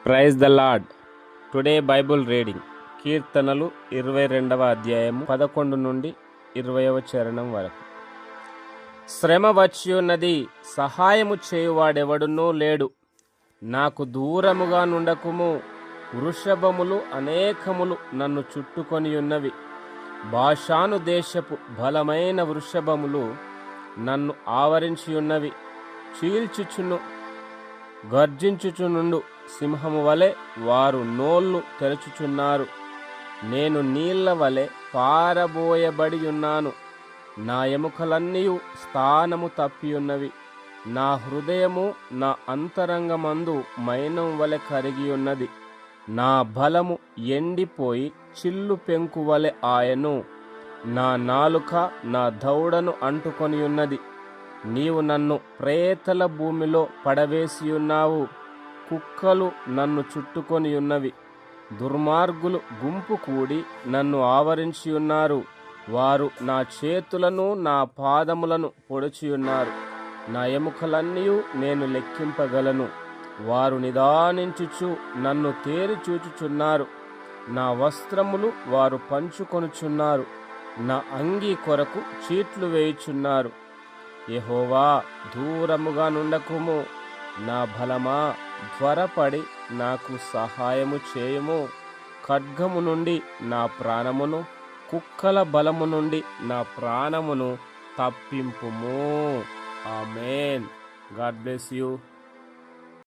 Praise the lord. Today bible reading కీర్తనలు 22వ అధ్యాయము 11 నుండి 20వ చరణం వరకు. శ్రమ వచ్చి ఉన్నది, సహాయము చేయువాడెవడునూ లేడు. నాకు దూరముగా నుండకుము. వృషభములు అనేకములు నన్ను చుట్టుకొని ఉన్నవి. బాషాను దేశపు బలమైన వృషభములు నన్ను ఆవరించి ఉన్నవి. చీల్చుచును గర్జించుచునుండు సింహము వలె వారు నోళ్ళు తెరచుచున్నారు. నేను నీళ్ల వలె పారబోయబడి ఉన్నాను. నా ఎముకలన్నీయు స్థానము తప్పియున్నవి. నా హృదయము నా అంతరంగమందు మైనం వలె కరిగి ఉన్నది. నా బలము ఎండిపోయి చిల్లు పెంకు వలె ఆయను. నా నాలుక నా దౌడను అంటుకొని ఉన్నది. నీవు నన్ను ప్రేతల భూమిలో పడవేసియున్నావు. కుక్కలు నన్ను చుట్టుకొని ఉన్నవి. దుర్మార్గులు గుంపు కూడి నన్ను ఆవరించి ఉన్నారు. వారు నా చేతులను నా పాదములను పొడిచియున్నారు. నా ఎముకలన్నీ నేను లెక్కింపగలను. వారు నిదానించుచు నన్ను తేరి చూచుచున్నారు. నా వస్త్రములు వారు పంచుకొనుచున్నారు. నా అంగీ కొరకు చీట్లు వేయుచున్నారు. యెహోవా, దూరముగా నుండకుము. నా బలమా, త్వరపడి నాకు సహాయము చేయుము. ఖడ్గము నుండి నా ప్రాణమును, కుక్కల బలము నుండి నా ప్రాణమును తప్పింపుము. ఆమేన్. God bless you.